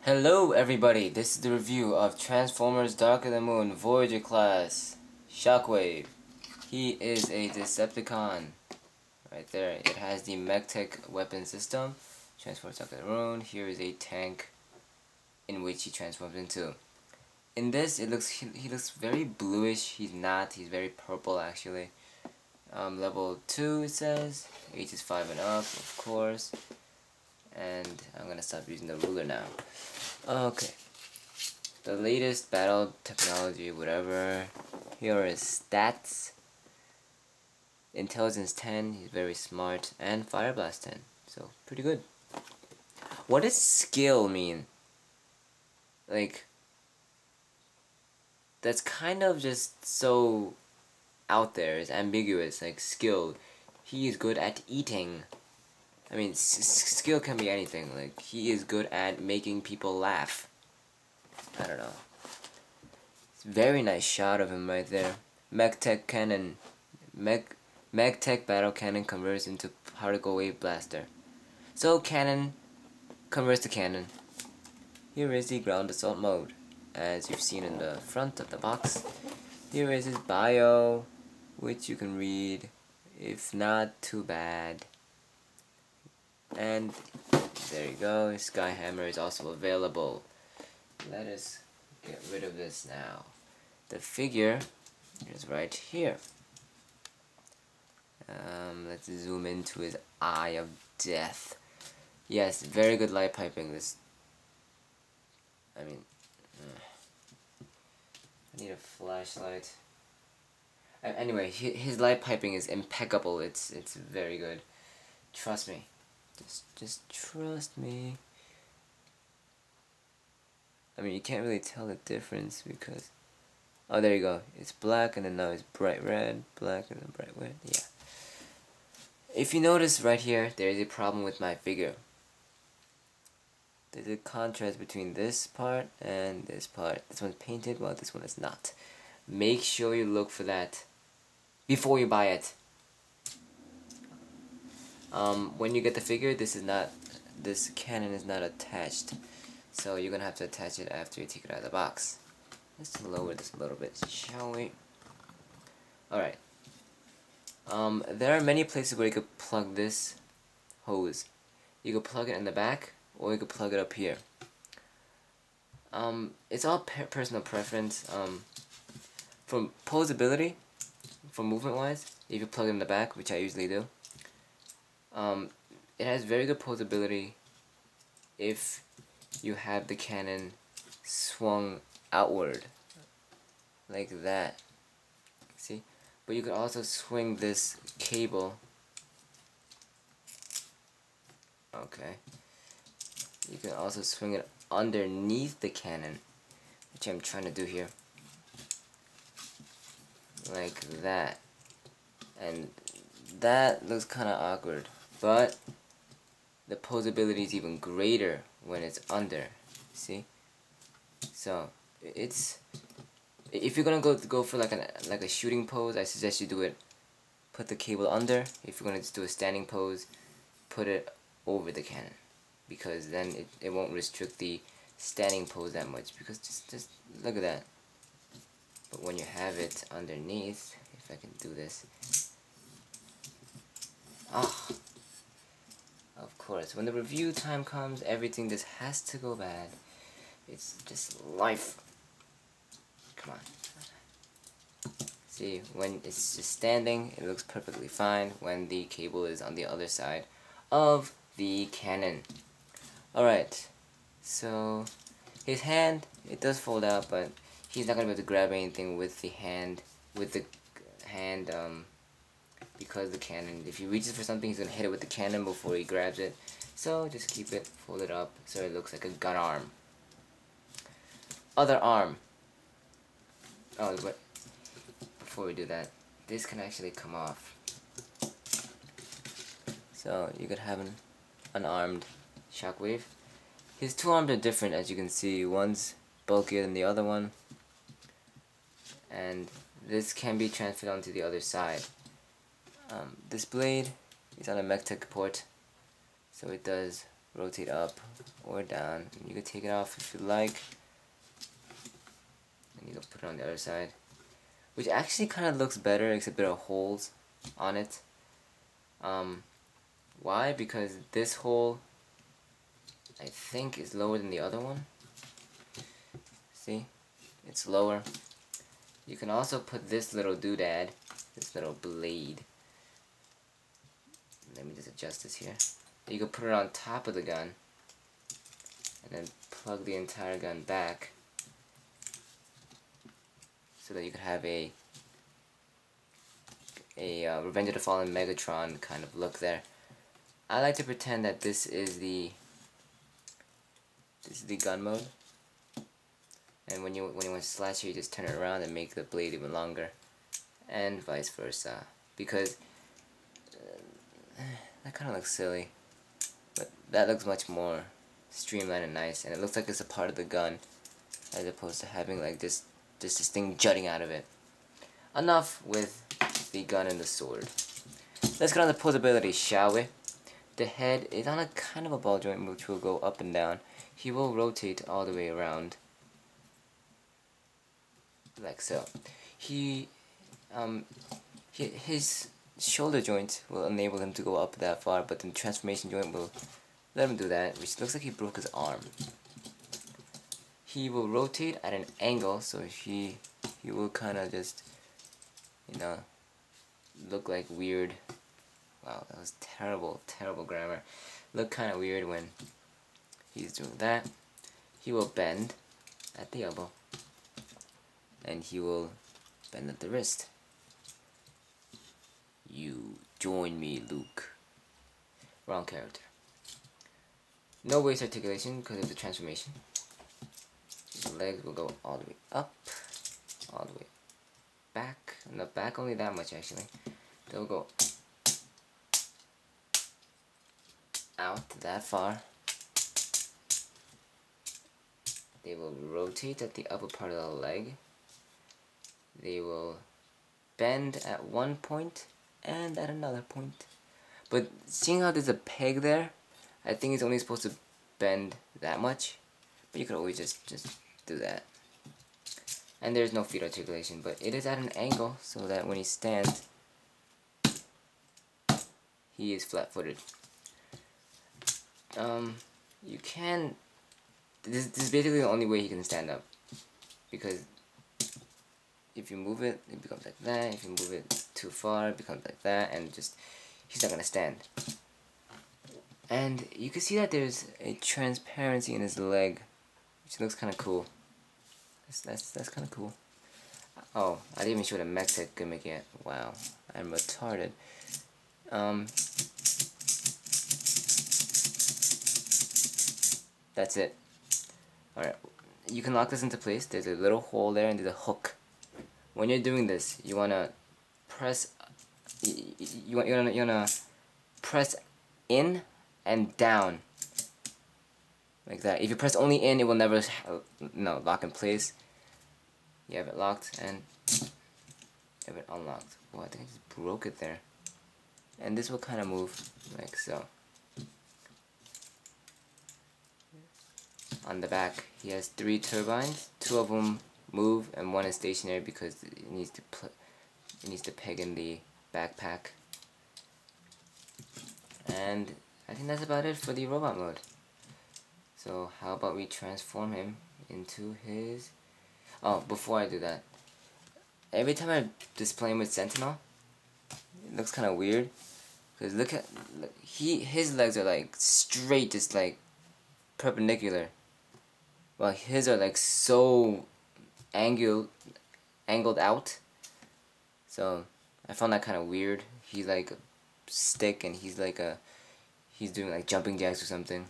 Hello everybody, this is the review of Transformers Dark of the Moon Voyager class Shockwave. He is a Decepticon. Right there, it has the MechTech weapon system. Transforms Dark of the Moon. Here is a tank in which he transforms into. In this, he looks very bluish. He's very purple actually. Level 2 it says. Ages 5 and up, of course. And I'm gonna stop using the ruler now. Okay. The latest battle technology, whatever. Here is stats. Intelligence 10, he's very smart, and Fire Blast 10. So, pretty good. What does skill mean? Like, that's kind of just so out there. It's ambiguous. Like, skill. He is good at eating. I mean, skill can be anything. Like, he is good at making people laugh. I don't know. It's a very nice shot of him right there. MechTech cannon. MechTech battle cannon converts into particle wave blaster. So cannon converts to cannon. Here is the ground assault mode, as you've seen in the front of the box. Here is his bio, which you can read. If not, too bad. And there you go. Skyhammer is also available. Let us get rid of this now. The figure is right here. Let's zoom into his eye of death. Yes, very good light piping. I need a flashlight. Anyway, his light piping is impeccable. It's very good. Trust me. Just trust me. I mean, you can't really tell the difference because... Oh, there you go. It's black and then now it's bright red. Black and then bright red. Yeah. If you notice right here, there is a problem with my figure. There's a contrast between this part and this part. This one's painted while this one is not. Make sure you look for that before you buy it. When you get the figure, this cannon is not attached. So you're gonna have to attach it after you take it out of the box. Let's lower this a little bit, shall we? Alright. There are many places where you could plug this hose. You could plug it in the back, or you could plug it up here. It's all personal preference. From posability, for movement wise, if you plug it in the back, which I usually do, it has very good posability if you have the cannon swung outward like that. See? But you could also swing this cable. Okay. You can also swing it underneath the cannon, which I'm trying to do here. Like that. And that looks kind of awkward, but the posability is even greater when it's under. See? So it's, if you're gonna go for like a shooting pose, I suggest you do it. Put the cable under. If you're gonna just do a standing pose, put it over the cannon, because then it won't restrict the standing pose that much. Because just look at that. But when you have it underneath, if I can do this, of course, when the review time comes, everything just has to go bad. It's just life. Come on. See, when it's just standing, it looks perfectly fine when the cable is on the other side of the cannon. Alright, so his hand, it does fold out, but he's not going to be able to grab anything with the hand, because the cannon, if he reaches for something, he's going to hit it with the cannon before he grabs it. So just keep it folded up so it looks like a gun arm. Other arm. Oh, but before we do that, this can actually come off. So you could have an unarmed Shockwave. His two arms are different, as you can see. One's bulkier than the other one, and this can be transferred onto the other side. This blade is on a MechTech port, so it does rotate up or down. You can take it off if you like, and you can put it on the other side, which actually kind of looks better, except there are holes on it. Why? Because this hole, I think, is lower than the other one. See? It's lower. You can also put this little doodad, this little blade. Let me just adjust this here. You can put it on top of the gun, and then plug the entire gun back, so that you could have a Revenge of the Fallen Megatron kind of look there. I like to pretend that this is the gun mode, and when you want to slash it, you just turn it around and make the blade even longer, and vice versa. Because that kind of looks silly, but that looks much more streamlined and nice, and it looks like it's a part of the gun, as opposed to having like just this thing jutting out of it. Enough with the gun and the sword. Let's get on the posability, shall we? The head is on a kind of a ball joint, which will go up and down. He will rotate all the way around, like so. His shoulder joint will enable him to go up that far, but the transformation joint will let him do that, which looks like he broke his arm. He will rotate at an angle, so he will kind of just, you know, look like weird. Wow, that was terrible grammar. Look kind of weird when he's doing that. He will bend at the elbow, and he will bend at the wrist. You join me, Luke. Wrong character. No waist articulation because of the transformation. The legs will go all the way up, all the way back. No, back only that much actually. They'll go out that far. They will rotate at the upper part of the leg. They will bend at one point and at another point. But seeing how there's a peg there, I think it's only supposed to bend that much. But you could always just do that. And there's no feet articulation, but it is at an angle so that when he stands, he is flat-footed. You can. This is basically the only way he can stand up, because if you move it, it becomes like that. If you move it too far, it becomes like that, and just he's not gonna stand. And you can see that there's a transparency in his leg, which looks kind of cool. That's kind of cool. Oh, I didn't even show the mech tech gimmick yet. Wow, I'm retarded. That's it. Alright, you can lock this into place. There's a little hole there and there's a hook. When you're doing this, you wanna press. You wanna press in and down, like that. If you press only in, it will never lock in place. You have it locked and you have it unlocked. Well, I think I just broke it there. And this will kind of move like so. On the back, he has 3 turbines. 2 of them move and 1 is stationary because it needs to peg in the backpack. And I think that's about it for the robot mode. So how about we transform him into his... Oh, before I do that, every time I display him with Sentinel, it looks kind of weird. Because look, his legs are like straight, just like perpendicular. Well, his are like so angled out. So I found that kind of weird. He's like a stick and he's doing like jumping jacks or something.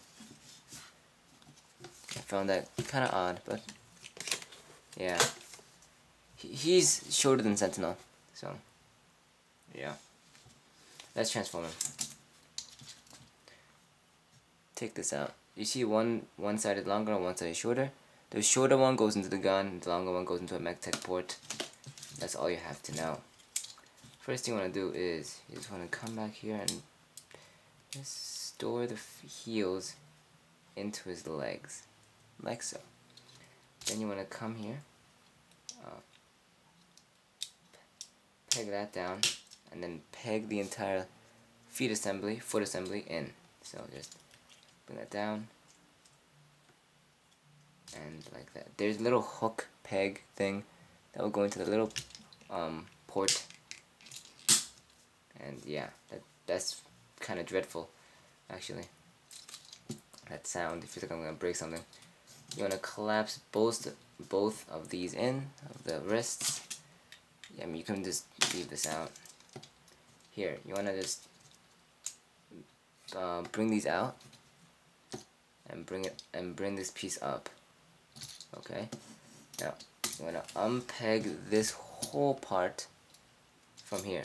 I found that kind of odd, but yeah. He's shorter than Sentinel, so yeah. Let's transform him. Take this out. You see one side is longer and one side is shorter. The shorter one goes into the gun, the longer one goes into a mech tech port. That's all you have to know. First thing you want to do is, you just want to come back here and just store the heels into his legs, like so. Then you want to come here, peg that down, and then peg the entire foot assembly in. So just bring that down, and like that. There's a little hook peg thing that will go into the little port, and yeah, that's kind of dreadful, actually. That sound, it feels like I'm gonna break something. You wanna collapse both of these in, of the wrists. Yeah, I mean, you can just leave this out. Here, you wanna just bring these out and bring this piece up. Okay. Now you wanna unpeg this whole part from here.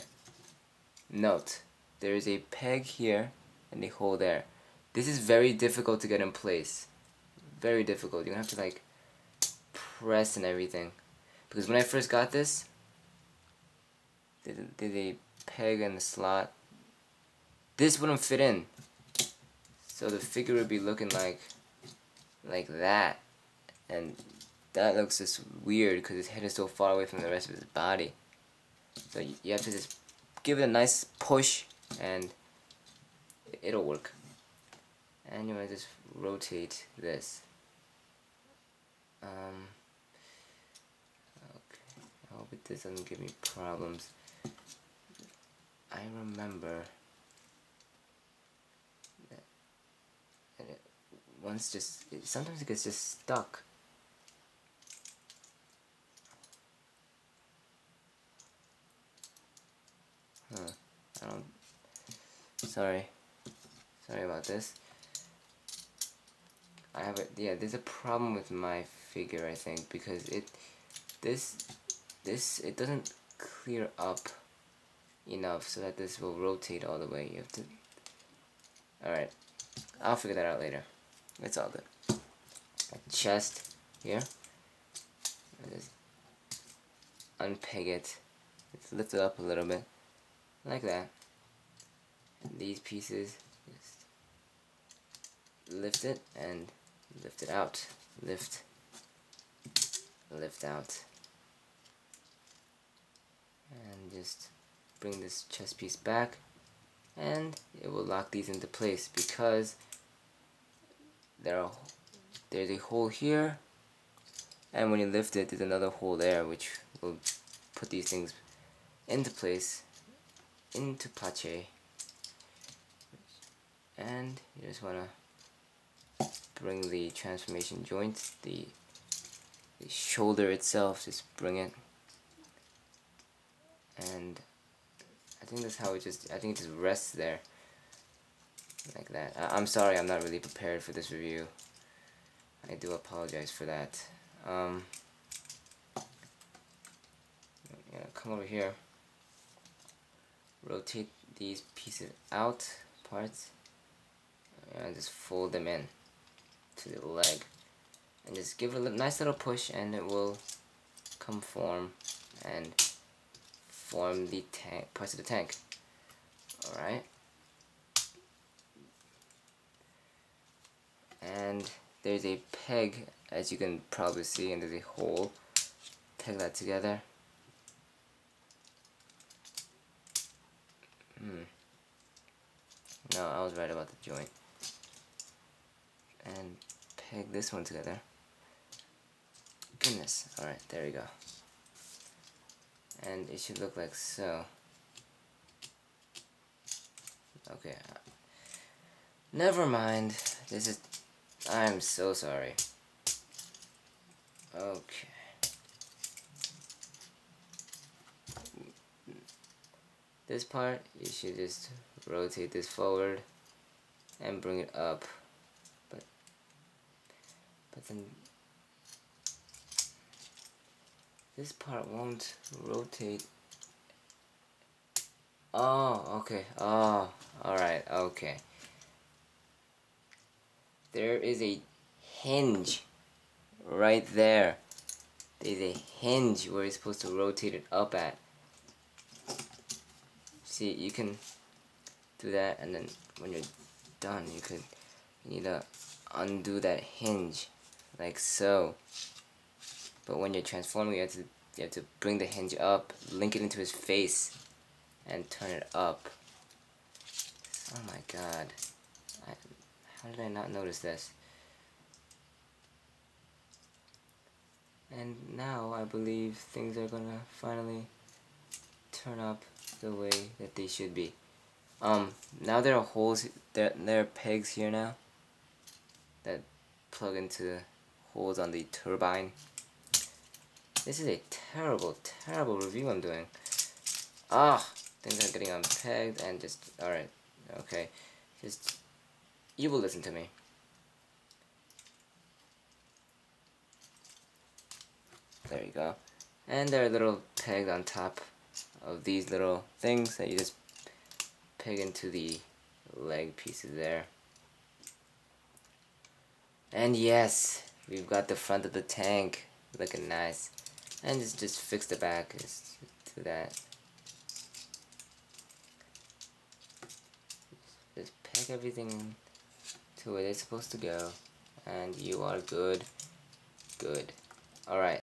Note, there is a peg here and a hole there. This is very difficult to get in place. Very difficult. You're gonna have to like press and everything. Because when I first got this, did a peg in the slot, this wouldn't fit in. So the figure would be looking like that. And that looks just weird because his head is so far away from the rest of his body. So you have to just give it a nice push and it'll work. And you want to just rotate this. Okay, I hope this doesn't give me problems. I remember that sometimes it gets just stuck. Sorry about this. There's a problem with my figure, I think, because it doesn't clear up enough so that this will rotate all the way. You have to. Alright, I'll figure that out later. It's all good. A chest here. I just unpeg it. Just lift it up a little bit, like that. And these pieces, just lift it and lift it out. Lift out. And just bring this chest piece back, and it will lock these into place because there's a hole here, and when you lift it, there's another hole there, which will put these things into place, into pache. And you just want to bring the transformation joint, the shoulder itself, just bring it, and I think that's how it just rests there, like that. I'm sorry, I'm not really prepared for this review. I do apologize for that. Come over here, rotate these pieces out, parts, and just fold them in to the leg, and just give it a nice little push, and it will conform and form the parts of the tank. Alright, and there's a peg, as you can probably see, and there's a hole. Peg that together. No, I was right about the joint. And peg this one together. Goodness. Alright, there we go. And it should look like so. Okay. Never mind. I'm so sorry. Okay. This part, you should just rotate this forward and bring it up. But then this part won't rotate. Oh, okay. Oh, alright, okay. There is a hinge right there. There's a hinge where you're supposed to rotate it up at. See, you can do that, and then when you're done, you need to undo that hinge, like so. But when you're transforming, you have to bring the hinge up, link it into his face, and turn it up. Oh my god. How did I not notice this? And now I believe things are gonna finally turn up the way that they should be. Now there are holes, there are pegs here now that plug into holes on the turbine. This is a terrible, terrible review I'm doing. Things are getting unpegged and just, alright, okay. Just, you will listen to me. There you go. And they're little pegged on top of these little things that you just peg into the leg pieces there. And yes, we've got the front of the tank looking nice. And just fix the back, just do that. Just peg everything to where it's supposed to go. And you are good. Good. Alright.